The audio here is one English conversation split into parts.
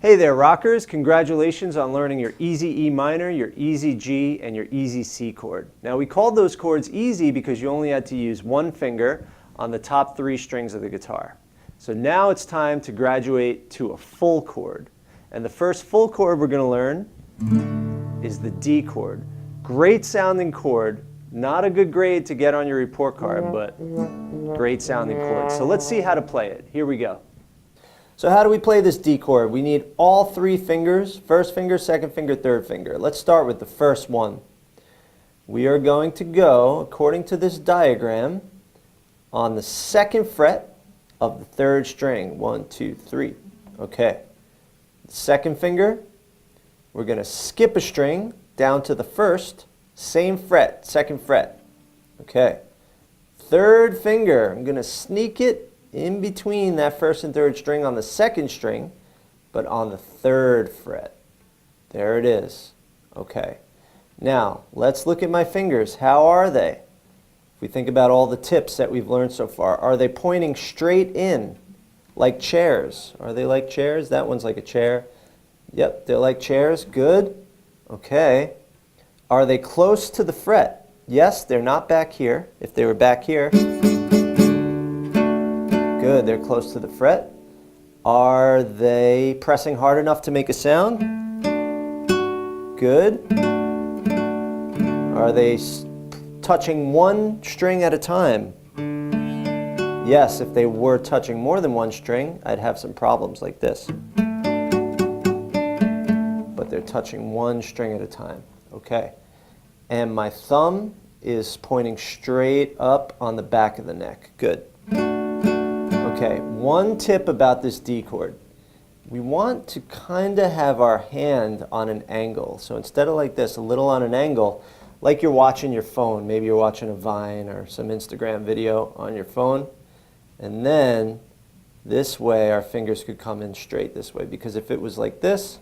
Hey there, rockers. Congratulations on learning your easy E minor, your easy G, and your easy C chord. Now, we called those chords easy because you only had to use one finger on the top 3 strings of the guitar. So now it's time to graduate to a full chord. And the first full chord we're going to learn is the D chord. Great sounding chord. Not a good grade to get on your report card, but great sounding chord. So let's see how to play it. Here we go. So how do we play this D chord? We need all 3 fingers, first finger, second finger, third finger. Let's start with the first one. We are going to go, according to this diagram, on the 2nd fret of the 3rd string. 1, 2, 3. Okay. Second finger, we're going to skip a string down to the 1st, same fret, 2nd fret. Okay. 3rd finger, I'm going to sneak it in between that 1st and 3rd string on the 2nd string, but on the 3rd fret. There it is. Okay. Now, let's look at my fingers. How are they? If we think about all the tips that we've learned so far, are they pointing straight in like chairs? Are they like chairs? That one's like a chair. Yep, they're like chairs. Good. Okay. Are they close to the fret? Yes, they're not back here. If they were back here, good, they're close to the fret. Are they pressing hard enough to make a sound? Good. Are they touching one string at a time? Yes, if they were touching more than one string, I'd have some problems like this. But they're touching one string at a time. Okay. And my thumb is pointing straight up on the back of the neck. Good. Okay, one tip about this D chord. We want to kind of have our hand on an angle. So instead of like this, a little on an angle, like you're watching your phone. Maybe you're watching a Vine or some Instagram video on your phone. And then this way our fingers could come in straight this way. Because if it was like this,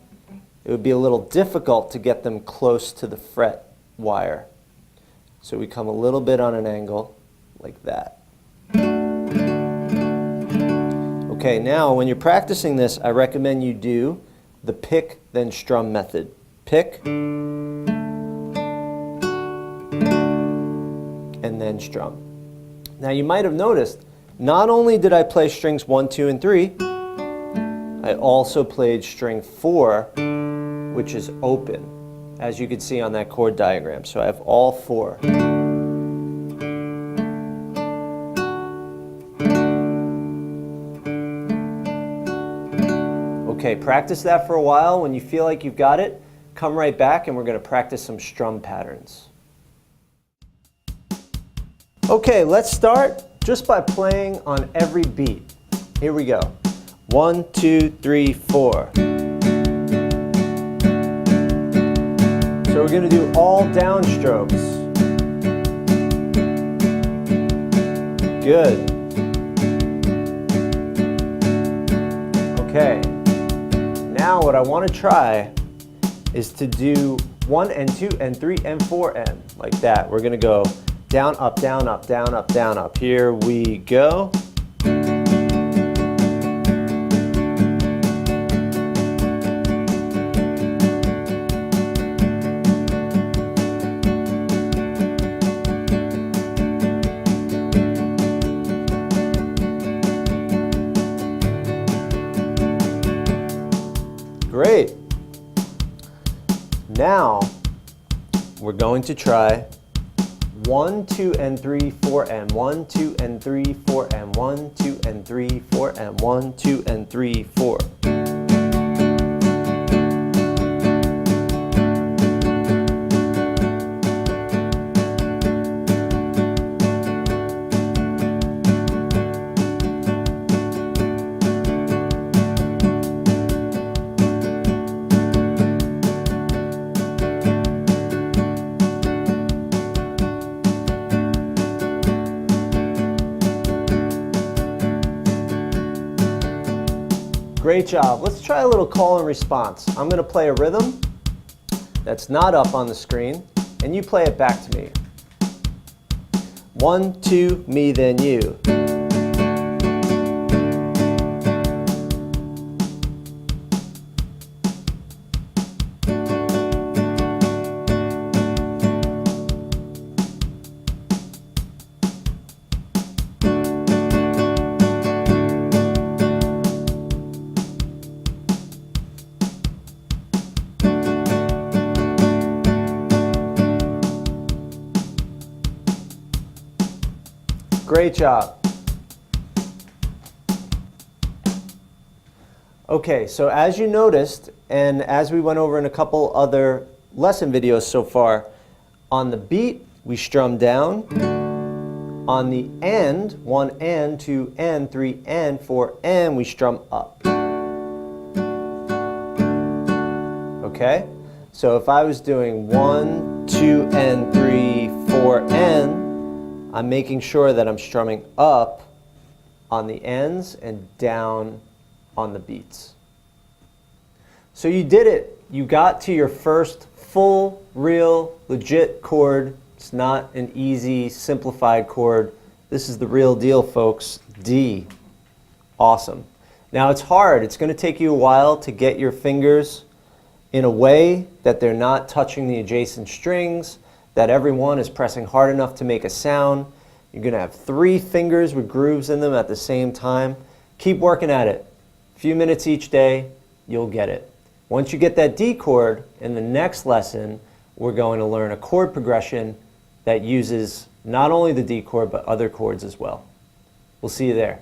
it would be a little difficult to get them close to the fret wire. So we come a little bit on an angle like that. Okay, now when you're practicing this, I recommend you do the pick then strum method. Pick and then strum. Now you might have noticed, not only did I play strings 1, 2, and 3, I also played string 4, which is open, as you can see on that chord diagram. So I have all 4. Okay, practice that for a while. When you feel like you've got it, come right back and we're going to practice some strum patterns. Okay, let's start just by playing on every beat. Here we go. 1, 2, 3, 4. So we're going to do all downstrokes. Good. Okay. Now what I want to try is to do 1 and 2 and 3 and 4 and like that. We're going to go down, up, down, up, down, up, down, up. Here we go. Great. Now we're going to try 1, 2, and 3, 4, and 1, 2, and 3, 4, and 1, 2, and 3, 4, and 1, 2, and 3, 4. Great job. Let's try a little call and response. I'm going to play a rhythm that's not up on the screen, and you play it back to me. 1, 2, me, then you. Great job. Okay, so as you noticed, and as we went over in a couple other lesson videos so far, on the beat, we strum down. On the end, 1 and, 2 and, 3 and, 4 and, we strum up. Okay? So if I was doing 1, 2 and, 3, 4 and, I'm making sure that I'm strumming up on the ends and down on the beats. So you did it. You got to your first full, real, legit chord. It's not an easy, simplified chord. This is the real deal, folks. D. Awesome. Now it's hard. It's going to take you a while to get your fingers in a way that they're not touching the adjacent strings, that every one is pressing hard enough to make a sound. You're going to have 3 fingers with grooves in them at the same time. Keep working at it. A few minutes each day, you'll get it. Once you get that D chord, in the next lesson, we're going to learn a chord progression that uses not only the D chord, but other chords as well. We'll see you there.